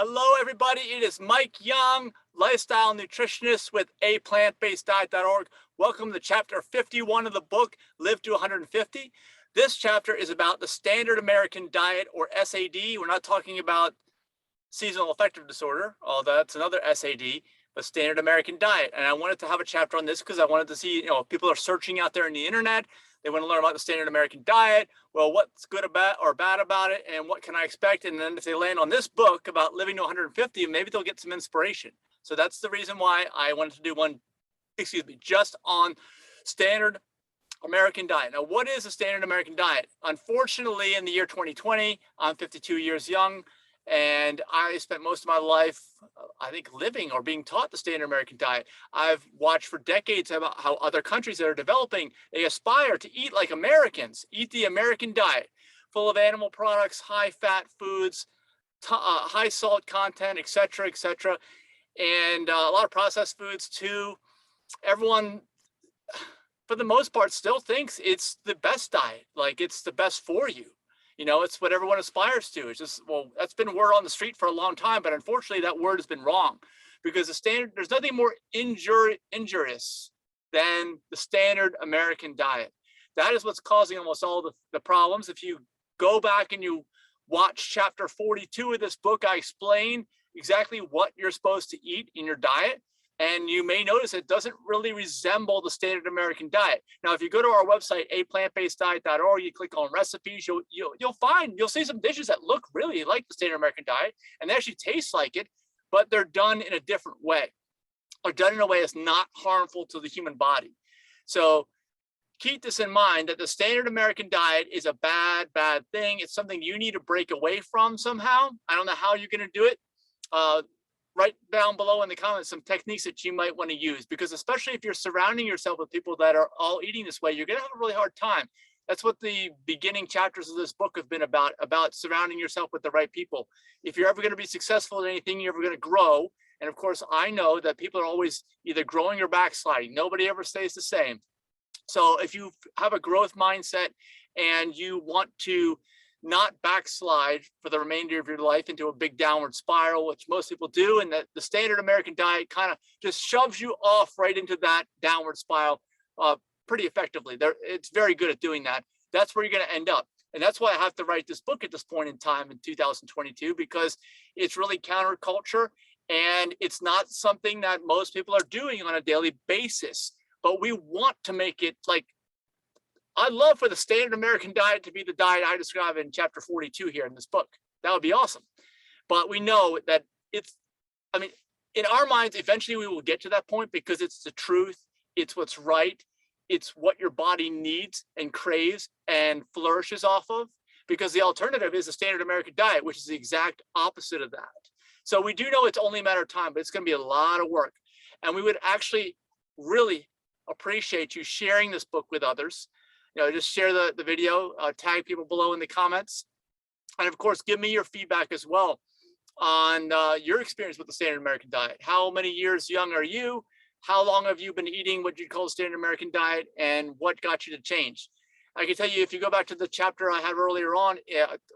Hello, everybody. It is Mike Young, lifestyle nutritionist with aPlantBasedDiet.org. Welcome to chapter 51 of the book, Live to 150. This chapter is about the standard American diet, or SAD. We're not talking about seasonal affective disorder, although that's another SAD, but standard American diet. And I wanted to have a chapter on this because I wanted to see, people are searching out there in the internet. They want to learn about the standard American diet. Well, what's good about or bad about it, and what can I expect? And then if they land on this book about living to 150, maybe they'll get some inspiration. So that's the reason why I wanted to do one, just on standard American diet. Now, what is a standard American diet? Unfortunately, in the year 2020, I'm 52 years young, and I spent most of my life, I think, living or being taught the standard American diet. I've watched for decades about how other countries that are developing, they aspire to eat like Americans, eat the American diet, full of animal products, high fat foods, high salt content, etc., etc., and a lot of processed foods too. Everyone, for the most part, still thinks it's the best diet, like it's the best for you. It's what everyone aspires to. It's just, well, that's been word on the street for a long time, but unfortunately that word has been wrong, because there's nothing more injurious than the standard American diet. That is what's causing almost all the problems. If you go back and you watch chapter 42 of this book, I explain exactly what you're supposed to eat in your diet. And you may notice it doesn't really resemble the standard American diet. Now, if you go to our website, aPlantBasedDiet.org, you click on recipes, you'll see some dishes that look really like the standard American diet, and they actually taste like it, but they're done in a different way, or done in a way that's not harmful to the human body. So keep this in mind, that the standard American diet is a bad thing. It's something you need to break away from somehow. I don't know how you're going to do it. Write down below in the comments some techniques that you might want to use, because especially if you're surrounding yourself with people that are all eating this way, you're going to have a really hard time. That's what the beginning chapters of this book have been about surrounding yourself with the right people. If you're ever going to be successful in anything, you're ever going to grow. And of course, I know that people are always either growing or backsliding. Nobody ever stays the same. So if you have a growth mindset and you want to not backslide for the remainder of your life into a big downward spiral, which most people do, and that the standard American diet kind of just shoves you off right into that downward spiral pretty effectively. It's very good at doing that. That's where you're going to end up. And that's why I have to write this book at this point in time in 2022, because it's really counterculture, and it's not something that most people are doing on a daily basis. But we want to make it like, I'd love for the standard American diet to be the diet I describe in chapter 42 here in this book. That would be awesome. But we know that in our minds, eventually we will get to that point, because it's the truth. It's what's right. It's what your body needs and craves and flourishes off of, because the alternative is the standard American diet, which is the exact opposite of that. So we do know it's only a matter of time, but it's going to be a lot of work. And we would actually really appreciate you sharing this book with others. Just share the video, tag people below in the comments. And of course, give me your feedback as well on your experience with the standard American diet. How many years young are you? How long have you been eating what you'd call the standard American diet, and what got you to change? I can tell you, if you go back to the chapter I had earlier on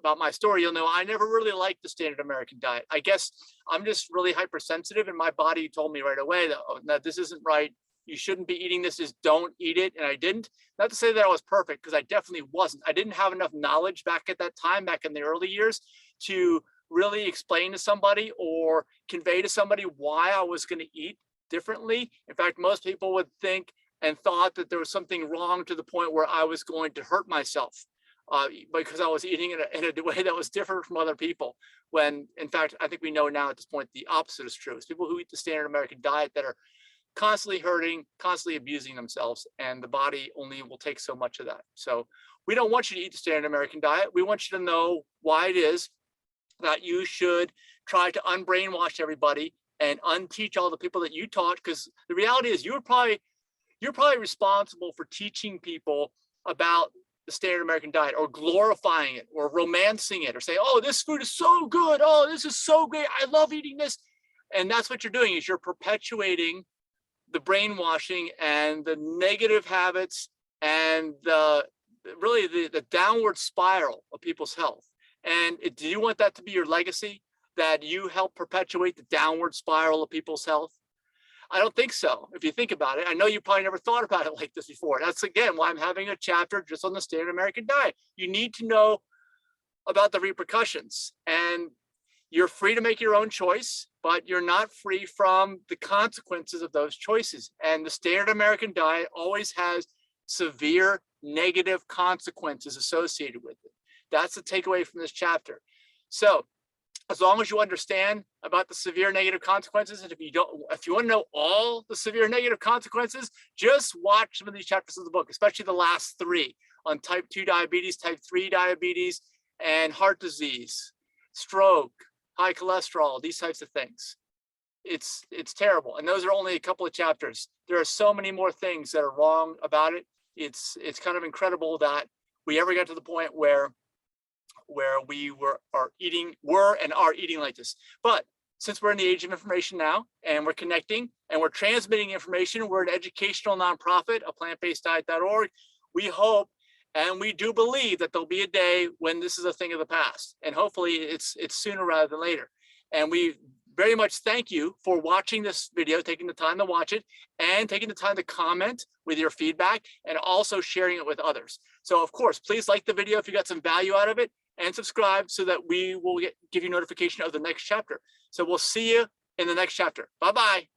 about my story, you'll know I never really liked the standard American diet. I guess I'm just really hypersensitive, and my body told me right away that, oh, no, this isn't right. You shouldn't be eating this. Just don't eat it. And I didn't. Not to say that I was perfect, because I definitely wasn't. I didn't have enough knowledge back at that time, back in the early years, to really explain to somebody or convey to somebody why I was going to eat differently. In fact, most people would think and thought that there was something wrong, to the point where I was going to hurt myself because I was eating in a way that was different from other people. When in fact, I think we know now at this point, the opposite is true. It's people who eat the standard American diet that are constantly hurting, constantly abusing themselves, and the body only will take so much of that. So we don't want you to eat the standard American diet. We want you to know why it is that you should try to unbrainwash everybody and unteach all the people that you taught, because the reality is you're probably responsible for teaching people about the standard American diet, or glorifying it, or romancing it, or saying, oh, this food is so good, oh, this is so great, I love eating this. And that's what you're doing, is you're perpetuating the brainwashing and the negative habits and really the downward spiral of people's health. And do you want that to be your legacy? that you help perpetuate the downward spiral of people's health? I don't think so. If you think about it, I know you probably never thought about it like this before. That's again why I'm having a chapter just on the standard American diet. You need to know about the repercussions, and you're free to make your own choice, but you're not free from the consequences of those choices. And the standard American diet always has severe negative consequences associated with it. That's the takeaway from this chapter. So as long as you understand about the severe negative consequences, and if you want to know all the severe negative consequences, just watch some of these chapters of the book, especially the last 3 on type 2 diabetes, type 3 diabetes, and heart disease, stroke, high cholesterol, these types of things. It's terrible. And those are only a couple of chapters. There are so many more things that are wrong about it. It's kind of incredible that we ever got to the point where we are eating like this. But since we're in the age of information now, and we're connecting and we're transmitting information, we're an educational nonprofit, aPlantBasedDiet.org. We hope and we do believe that there'll be a day when this is a thing of the past, and hopefully it's sooner rather than later. And we very much thank you for watching this video, taking the time to watch it, and taking the time to comment with your feedback, and also sharing it with others. So of course, please like the video if you got some value out of it, and subscribe so that we will give you notification of the next chapter. So we'll see you in the next chapter. Bye-bye.